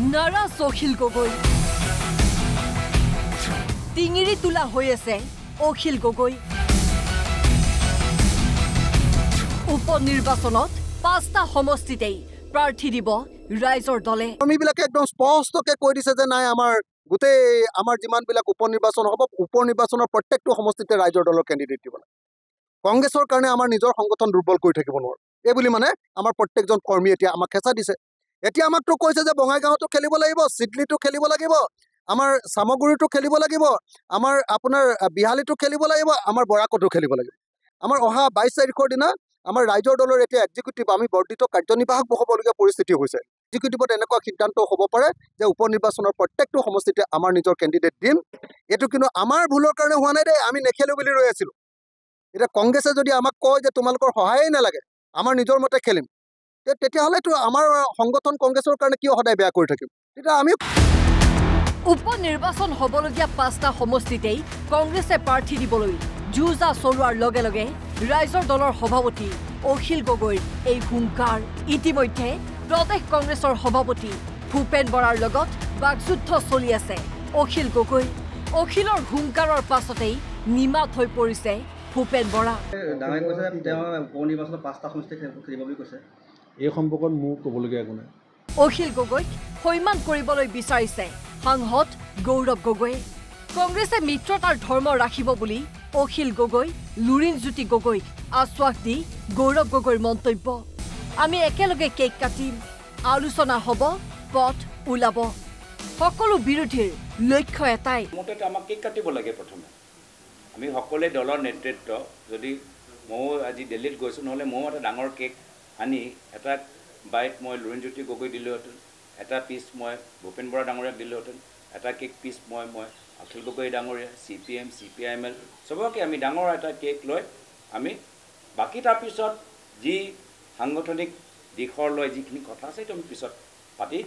নাৰাজ অখিল গগৈ টিঙিৰি তোলা হৈ আছে অখিল গগৈ উপনিৰ্বাচনত ৫টা সমষ্টিতেই প্ৰাৰ্থী দিব ৰাইজৰ দলে আমিবিলাকে একদম স্পষ্টকৈ কৈ দিছে যে নাই গোটেই আমাৰ যিমানবিলাক উপনিৰ্বাচন হ'ব উপনিৰ্বাচনৰ প্ৰত্যেকটো সমষ্টিতে ৰাইজৰ দলৰ কেণ্ডিডেট দিব লাগে কংগ্ৰেছৰ কাৰণে আমাৰ নিজৰ সংগঠন দুৰ্বল কৰি থাকিব নোৱাৰো এই বুলি মানে আমাৰ প্ৰত্যেকজন কৰ্মী এতিয়া আমাক খেঁচা দিছে এতিয়া আমাকতো কৈছে যে বঙাইগাঁৱতো খেলিব লাগিব চিডলিটো খেলিব লাগিব আমাৰ সামগুৰিটো খেলিব লাগিব আমাৰ আপোনাৰ বিহালীটো খেলিব লাগিব আমাৰ বৰাকতো খেলিব লাগিব আমাৰ অহা ২২ তাৰিখৰ দিনা আমাৰ ৰাইজৰ দলৰ এতিয়া এক্সিকিউটিভ আমি বৰ্ধিত কাৰ্যনিৰ্বাহক হ'বলগীয়া পৰিস্থিতি হৈছে এক্সিকিউটিভত এনেকুৱা সিদ্ধান্ত হ'ব পাৰে যে উপনিৰ্বাচনৰ প্ৰত্যেকটো সমষ্টিতে আমাৰ নিজৰ কেণ্ডিডেট দিম এইটো কিন্তু আমাৰ ভুলৰ কাৰণে হোৱা নাই দেই আমি নেখেলো বুলি ৰৈ আছিলোঁ এতিয়া কংগ্ৰেছে যদি আমাক কয় যে তোমালোকৰ সহায়েই নালাগে আমাৰ নিজৰ মতে খেলিম তেতিয়াহ'লেতো আমাৰ সংগঠন কংগ্ৰেছৰ কাৰণে কিয় সদায় বেয়া কৰি থাকিম তেতিয়া আমি উপনিৰ্বাচন হ'বলগীয়া ৫টা সমষ্টিতেই কংগ্ৰেছে প্ৰাৰ্থী দিবলৈ যুঁজা চলোৱাৰ লগে লগে ৰাইজৰ দলৰ সভাপতি অখিল গগৈৰ এই হুংকাৰ ইতিমধ্যে প্ৰদেশ কংগ্ৰেছৰ সভাপতি ভূপেন বৰাৰ লগত বাকযুদ্ধ চলি আছে অখিল গগৈ অখিলৰ হুংকাৰৰ পাছতেই নিমাত হৈ পৰিছে ভূপেন বৰা এই সম্পৰ্কত মোক ক'বলগীয়া একো নাই অখিল গগৈক সৈমান কৰিবলৈ বিচাৰিছে সাংসদ গৌৰৱ গগৈয়ে কংগ্ৰেছে মিত্ৰতাৰ ধৰ্ম ৰাখিব বুলি অখিল গগৈ লুৰিণজ্যোতি গগৈক আশ্বাস দি গৌৰৱ গগৈৰ মন্তব্য আমি একেলগে কেক কাটিম আলোচনা হ'ব পথ ওলাব সকলো বিৰোধীৰ লক্ষ্য এটাই মতেতো আমাক কেক কাটিব লাগে প্ৰথমে আমি সকলোৱে দলৰ নেতৃত্ব যদি মই আজি দিল্লীত গৈছোঁ নহ'লে ময়ো এটা ডাঙৰ কেক আনি এটা বাইট মই লুৰিণজ্যোতি গগৈ দিলোহেঁতেন এটা পিচ মই ভূপেন বৰা ডাঙৰীয়াক দিলোহেঁতেন এটা কেক পিচ মই অখিল গগৈ ডাঙৰীয়া CPM CPIML চবকে আমি ডাঙৰ এটা কেক লৈ আমি বাকী তাৰপিছত যি সাংগঠনিক দিশৰ লৈ যিখিনি কথা আছে সেইটো আমি পিছত পাতি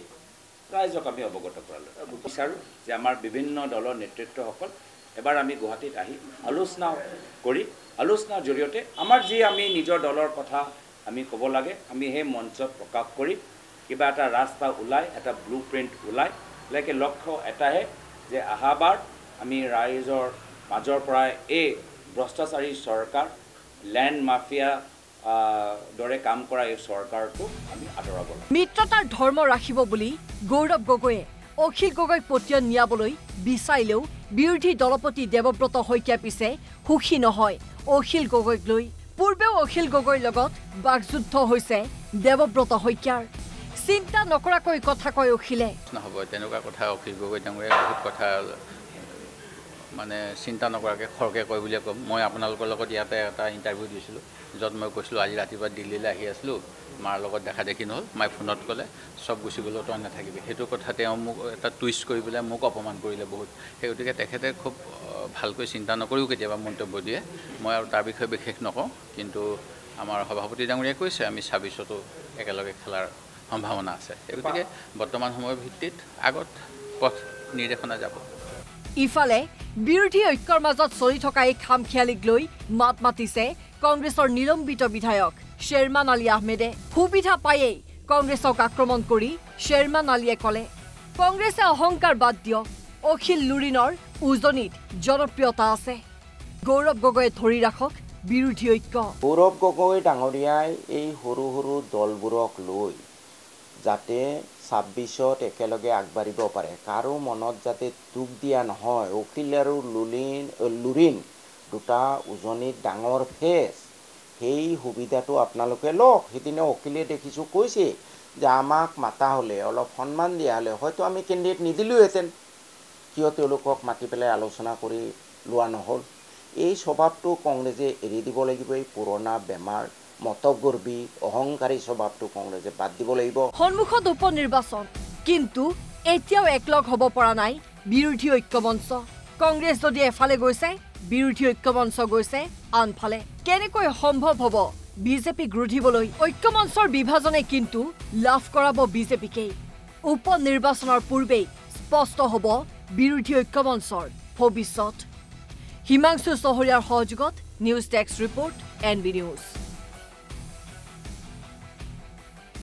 ৰাইজক আমি অৱগত কৰালোঁ বিচাৰোঁ যে আমাৰ বিভিন্ন দলৰ নেতৃত্বসকল এবাৰ আমি গুৱাহাটীত আহি আলোচনাৰ জৰিয়তে আমাৰ যি আমি নিজৰ দলৰ কথা আমি ক'ব লাগে আমি সেই মঞ্চত প্ৰকাশ কৰি কিবা এটা ৰাস্তা ওলাই এটা ব্লু প্ৰিণ্ট ওলাই লক্ষ্য এটাহে যে আহাবাৰ আমি ৰাইজৰ মাজৰ পৰাই এই ভ্ৰষ্টাচাৰী চৰকাৰ লেণ্ড মাফিয়া দৰে কাম কৰা এই চৰকাৰটো আমি আঁতৰাব লাগে মিত্ৰতাৰ ধৰ্ম ৰাখিব বুলি গৌৰৱ গগৈয়ে অখিল গগৈক পতিয়ন নিয়াবলৈ বিচাৰিলেও বিৰোধী দলপতি দেৱব্ৰত শইকীয়া পিছে সুখী নহয় অখিল গগৈক লৈ পূৰ্বেও অখিল গগৈৰ লগত বাকযুদ্ধ হৈছে দেৱব্ৰত শইকীয়াৰ চিন্তা নকৰাকৈ কথা কয় অখিলে নহ'ব তেনেকুৱা কথা অখিল গগৈ ডাঙৰীয়া বহুত কথা মানে চিন্তা নকৰাকৈ খৰকৈ কয় বুলিয়ে ক'ম মই আপোনালোকৰ লগত ইয়াতে এটা ইণ্টাৰভিউ দিছিলোঁ য'ত মই কৈছিলোঁ আজি ৰাতিপুৱা দিল্লীলৈ আহি আছিলোঁ মাৰ লগত দেখা দেখি নহ'ল মায়ে ফোনত ক'লে চব গুচি গ'লেও তই নাথাকিবি সেইটো কথা তেওঁ মোক এটা টুইষ্ট কৰি পেলাই মোক অপমান কৰিলে বহুত সেই গতিকে তেখেতে খুব ভালকৈ চিন্তা নকৰিও কেতিয়াবা মন্তব্য দিয়ে মই আৰু তাৰ বিষয়ে বিশেষ নকওঁ কিন্তু আমাৰ সভাপতি ডাঙৰীয়াই কৈছে আমি ২৬তো একেলগে খেলাৰ সম্ভাৱনা আছে সেই গতিকে বৰ্তমান সময়ৰ ভিত্তিত আগত পথ নিৰ্দেশনা যাব ইফালে বিৰোধী ঐক্যৰ মাজত চলি থকা এই খামখিয়ালিক লৈ মাত মাতিছে কংগ্ৰেছৰ নিলম্বিত বিধায়ক শ্বেৰমান আলী আহমেদে সুবিধা পায়েই কংগ্ৰেছক আক্ৰমণ কৰি শ্বেৰমান আলীয়ে ক'লে কংগ্ৰেছে অহংকাৰ বাদ দিয়ক অখিল লুৰিণৰ উজনিত জনপ্ৰিয়তা আছে গৌৰৱ গগৈয়ে ধৰি ৰাখক বিৰোধী ঐক্য গৌৰৱ গগৈ ডাঙৰীয়াই এই সৰু সৰু দলবোৰক লৈ যাতে ২৬ত একেলগে আগবাঢ়িব পাৰে কাৰো মনত যাতে দুখ দিয়া নহয় অখিল আৰু লুৰিণ দুটা উজনিত ডাঙৰ ফেচ সেই সুবিধাটো আপোনালোকে লওক সেইদিনা অখিলে দেখিছোঁ কৈছে যে আমাক মাতা হ'লে অলপ সন্মান দিয়া হ'লে হয়তো আমি কেণ্ডিডেট নিদিলোহেঁতেন কিয় তেওঁলোকক মাতি পেলাই আলোচনা কৰি লোৱা নহ'ল এই স্বভাৱটো কংগ্ৰেছে এৰি দিব লাগিব এই পুৰণা বেমাৰ মতগৰ্বী অহংকাৰী স্বভাৱটো কংগ্ৰেছে বাদ দিব লাগিব সন্মুখত উপনিৰ্বাচন কিন্তু এতিয়াও একলগ হ'ব পৰা নাই বিৰোধী ঐক্যমঞ্চ কংগ্ৰেছ যদি এফালে গৈছে বিৰোধী ঐক্যমঞ্চ গৈছে আনফালে কেনেকৈ সম্ভৱ হ'ব বিজেপিক ৰুধিবলৈ ঐক্যমঞ্চৰ বিভাজনে কিন্তু লাভ কৰাব বিজেপিকেই উপনিৰ্বাচনৰ পূৰ্বেই স্পষ্ট হ'ব বিৰোধী ঐক্যমঞ্চৰ ভৱিষ্যত হিমাংশু চহৰীয়াৰ সহযোগত news desk report NB news